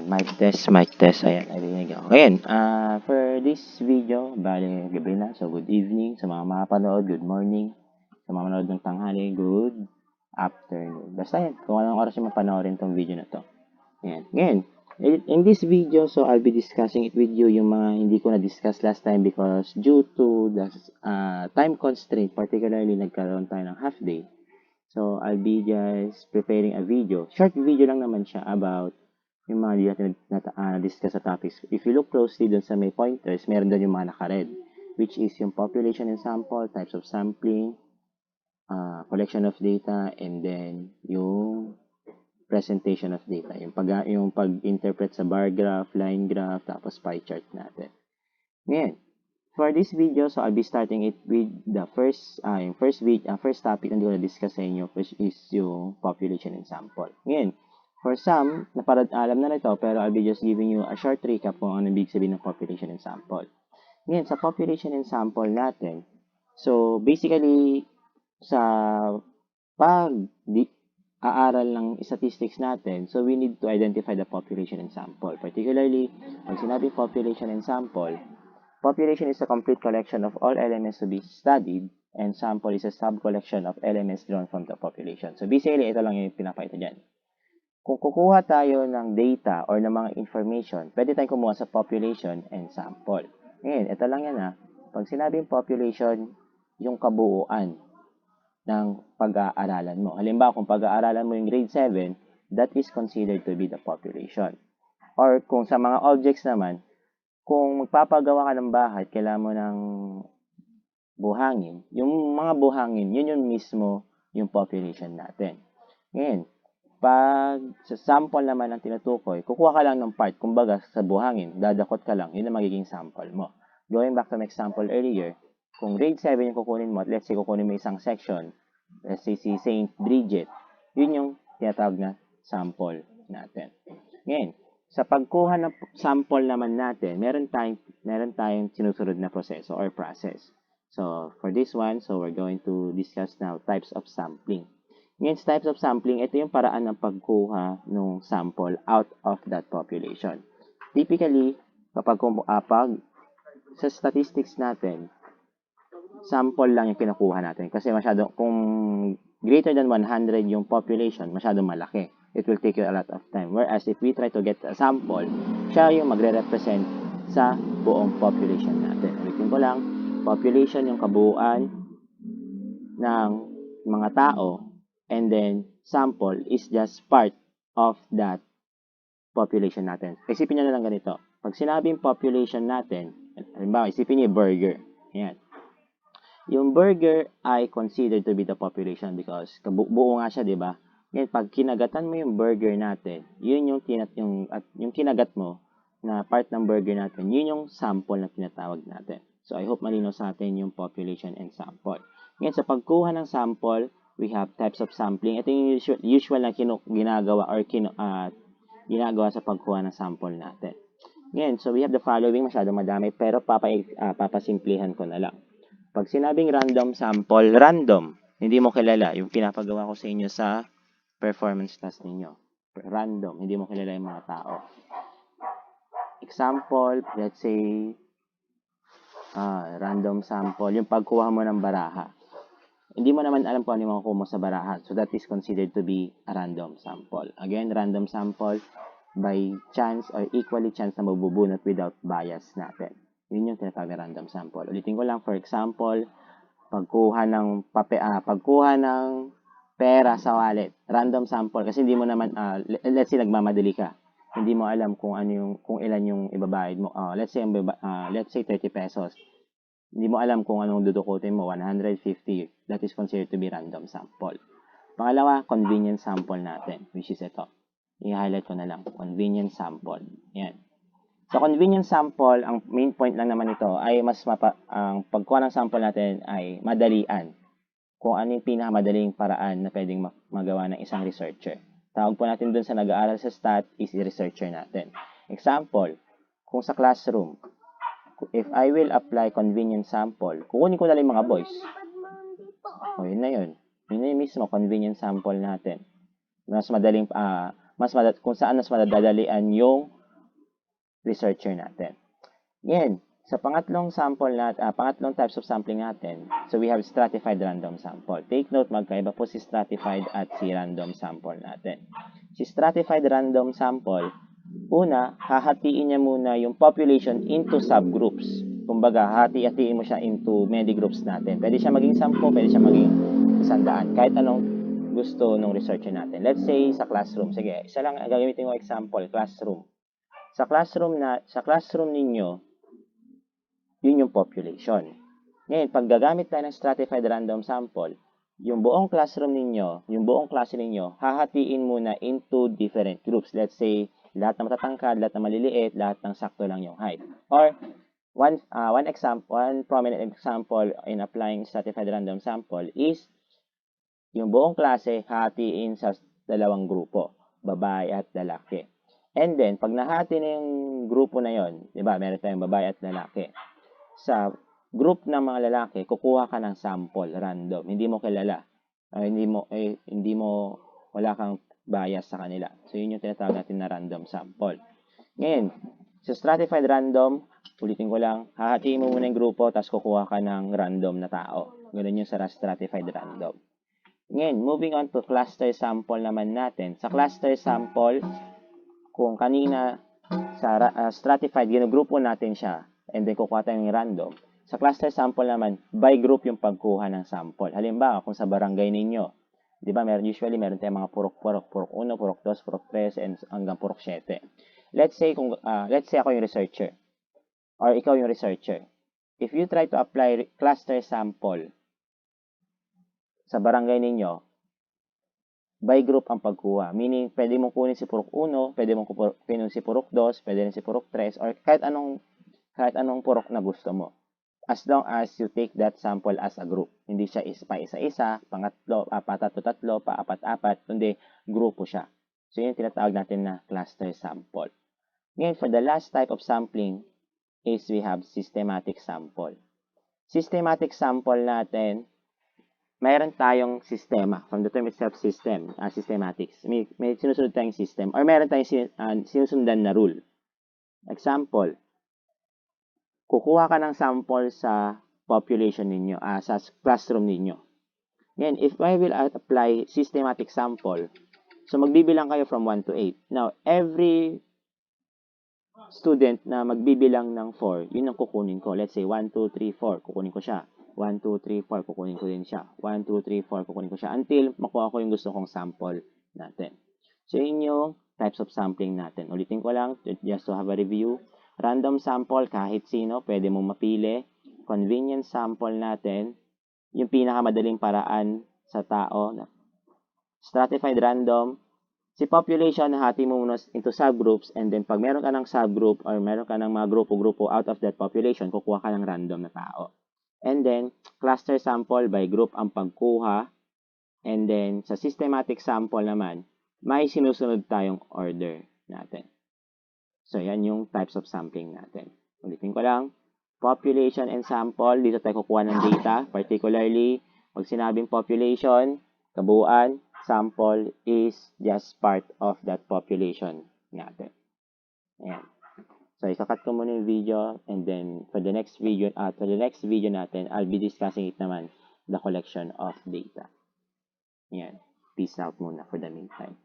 Ayan, mic test. Ayan, narinig ako. Ngayon, for this video, bali, gabi na. So, good evening sa mga makapanood. Good morning. Sa mga manood ng tanghali, good afternoon. Basta yan, kung anong oras yung mapanoorin tong video na to. Ayan. Ngayon, in this video, so I'll be discussing it with you yung mga hindi ko na-discuss last time because due to the time constraint, particularly nagkaroon tayo ng half day. So, I'll be just preparing a video. Short video lang naman siya about yung mga hindi natin na-discuss sa topics. If you look closely dun sa may pointers, meron doon yung mga naka-red, which is yung population and sample, types of sampling, collection of data, and then yung presentation of data. Yung pag-interpret sa bar graph, line graph, tapos pie chart natin. Ngayon, for this video, so I'll be starting it with the first topic na hindi ko na-discuss sa inyo, which is yung population and sample. Ngayon, for some, alam na ito, pero I'll be just giving you a short recap kung ano ibig sabihin ng population and sample. Ngayon, sa population and sample natin, so basically, sa aaral ng statistics natin, so we need to identify the population and sample. Particularly, pag sinabi population and sample, population is a complete collection of all elements to be studied, and sample is a sub-collection of elements drawn from the population. So basically, ito lang yung pinapakita dyan. Kung kukuha tayo ng data or ng mga information, pwede tayong kumuha sa population and sample. Ngayon, ito lang yan Pag sinabing population, yung kabuuan ng pag-aaralan mo. Halimbawa, kung pag-aaralan mo yung grade 7, that is considered to be the population. Or kung sa mga objects naman, kung magpapagawa ka ng bahay, kailangan mo ng buhangin. Yung mga buhangin, yun yung mismo yung population natin. Ngayon, pag sa sample naman ang tinutukoy, kukuha ka lang ng part, kumbaga sa buhangin, dadakot ka lang, yun ang magiging sample mo. Going back to my example earlier, kung grade 7 yung kukunin mo, at let's say kukunin mo isang section, let's say si St. Bridget, yun yung tinatawag na sample natin. Ngayon, sa pagkuha ng sample naman natin, meron tayong sinusunod na proseso or process. So, for this one, so we're going to discuss now types of sampling. Ngayon, types of sampling, ito yung paraan ng pagkuha ng sample out of that population. Typically, kapag sa statistics natin, sample lang yung kinukuha natin. Kasi kung greater than 100 yung population, masyadong malaki. It will take you a lot of time. Whereas if we try to get a sample, siya yung magre-represent sa buong population natin. Ulitin ko lang, population yung kabuuan ng mga tao, and then sample is just part of that population natin. Isipin nyo na lang ganito. Pag sinabing population natin, halimbawa, isipin nyo yung burger. Ayan. Yung burger ay considered to be the population because buo nga siya, di ba? Ngayon, pag kinagatan mo yung burger natin, yun yung kinagat mo na part ng burger natin, yun yung sample na tinatawag natin. So, I hope malinaw sa atin yung population and sample. Ngayon, sa pagkuha ng sample, we have types of sampling. Ito yung usual na ginagawa sa pagkuha ng sample natin. Ngayon, so we have the following, masyadong madami, pero papasimplihan ko na lang. Pag sinabing random sample, random, hindi mo kilala, yung pinapagawa ko sa inyo sa performance test ninyo. Random, hindi mo kilala yung mga tao. Example, let's say, random sample, yung pagkuha mo ng baraha. Hindi mo naman alam kung ano yung makukuha mo sa baraha. So, that is considered to be a random sample. Again, random sample by chance or equally chance na mabubunot without bias natin. Yun yung tinatawag na random sample. Ulitin ko lang, for example, pagkuha ng pera sa wallet. Random sample. Kasi hindi mo naman, let's say, nagmamadali ka. Hindi mo alam kung ilan yung ibabayad mo. Let's say 30 pesos. Hindi mo alam kung anong dudukutin mo, 150. That is considered to be random sample. Pangalawa, convenience sample natin, which is ito. I-highlight ko na lang, convenience sample. Yan. Sa convenience sample, ang main point lang naman ito ay ang pagkuha ng sample natin ay madalian. Kung ano yung pinakamadaling paraan na pwedeng magawa ng isang researcher. Tawag po natin dun sa nag-aaral sa stat is researcher natin. Example, kung sa classroom, if I will apply convenience sample, kukunin ko na lang yung mga boys. O, yun na yun. Yun na yung mismo convenience sample natin. Mas kung saan mas madadalian yung researcher natin. Ngayon, sa pangatlong pangatlong types of sampling natin, so we have stratified random sample. Take note, magkaiba po si stratified at si random sample natin. Si stratified random sample, una, hahatiin niya muna yung population into subgroups. Kumbaga, hati-hatiin mo siya into many groups natin. Pwede siya maging 10, pwede siya maging 100. Kahit anong gusto ng researcher natin. Let's say sa classroom. Sige, isa lang gagamitin ko example, classroom. Sa classroom ninyo, yun yung population. Ngayon, pag gagamit tayo ng stratified random sample, yung buong classroom ninyo, yung buong klase ninyo, hahatiin muna into different groups. Let's say, lahat ng matatangkad, lahat ng maliliit, lahat ng sakto lang yung height. Or, one prominent example in applying stratified random sample is, yung buong klase, hahatiin sa dalawang grupo, babae at lalaki. And then, pag nahati na yung grupo na yon, di ba, meron tayong babae at lalaki. Sa group ng mga lalaki, kukuha ka ng sample, random. Hindi mo kilala. Wala kang bias sa kanila. So, yun yung tinatawag natin na random sample. Ngayon, sa stratified random, ulitin ko lang, hahatiin mo muna yung grupo, tapos kukuha ka ng random na tao. Ganun yung sa stratified random. Ngayon, moving on to cluster sample naman natin. Sa cluster sample, kung kanina sa stratified, ginugrupo natin siya, and then kukuha tayo ng random. Sa cluster sample naman, by group yung pagkuha ng sample. Halimbawa, kung sa barangay ninyo, di ba, usually meron tayong mga purok-purok, purok 1, purok 2, purok 3, and hanggang purok 7. Let's say ako yung researcher, or ikaw yung researcher. If you try to apply cluster sample sa barangay ninyo, by group ang pagkuha. Meaning, pwede mong kunin si purok 1, pwede mong kunin si purok 2, pwede rin si purok 3, or kahit anong purok na gusto mo. As long as you take that sample as a group. Hindi siya isa-isa, pangatlo, tatlo, paapat-apat, kundi grupo siya. So, yun tinatawag natin na cluster sample. Ngayon, for the last type of sampling is we have systematic sample. Systematic sample natin, mayroon tayong sistema. From the term itself, systematics. May sinusunod tayong system, or mayroon tayong sinusundan na rule. Example, kukuha ka ng sample sa population ninyo, sa classroom ninyo. Ngayon, if I will apply systematic sample, so magbibilang kayo from 1 to 8. Now, every student na magbibilang ng 4, yun ang kukunin ko. Let's say, 1, 2, 3, 4, kukunin ko siya. 1, 2, 3, 4, kukunin ko din siya. 1, 2, 3, 4, kukunin ko siya. Until makuha ko yung gusto kong sample natin. So, yun yung types of sampling natin. Ulitin ko lang, just to have a review. Random sample, kahit sino, pwede mong mapili. Convenience sample natin, yung pinakamadaling paraan sa tao. Stratified random, si population, hati mo muna into subgroups, and then pag meron ka ng subgroup or meron ka ng mga grupo-grupo out of that population, kukuha ka ng random na tao. And then, cluster sample, by group ang pagkuha. And then, sa systematic sample naman, may sinusunod tayong order natin. So, yan yung types of sampling natin. Ulitin ko lang, population and sample, dito tayo kukuha ng data. Particularly, pag sinabing population, kabuuan, sample is just part of that population natin. Ayan. So, ikakat ko muna yung video, and then for the next video natin, I'll be discussing it naman, the collection of data. Ayan. Peace out muna for the meantime.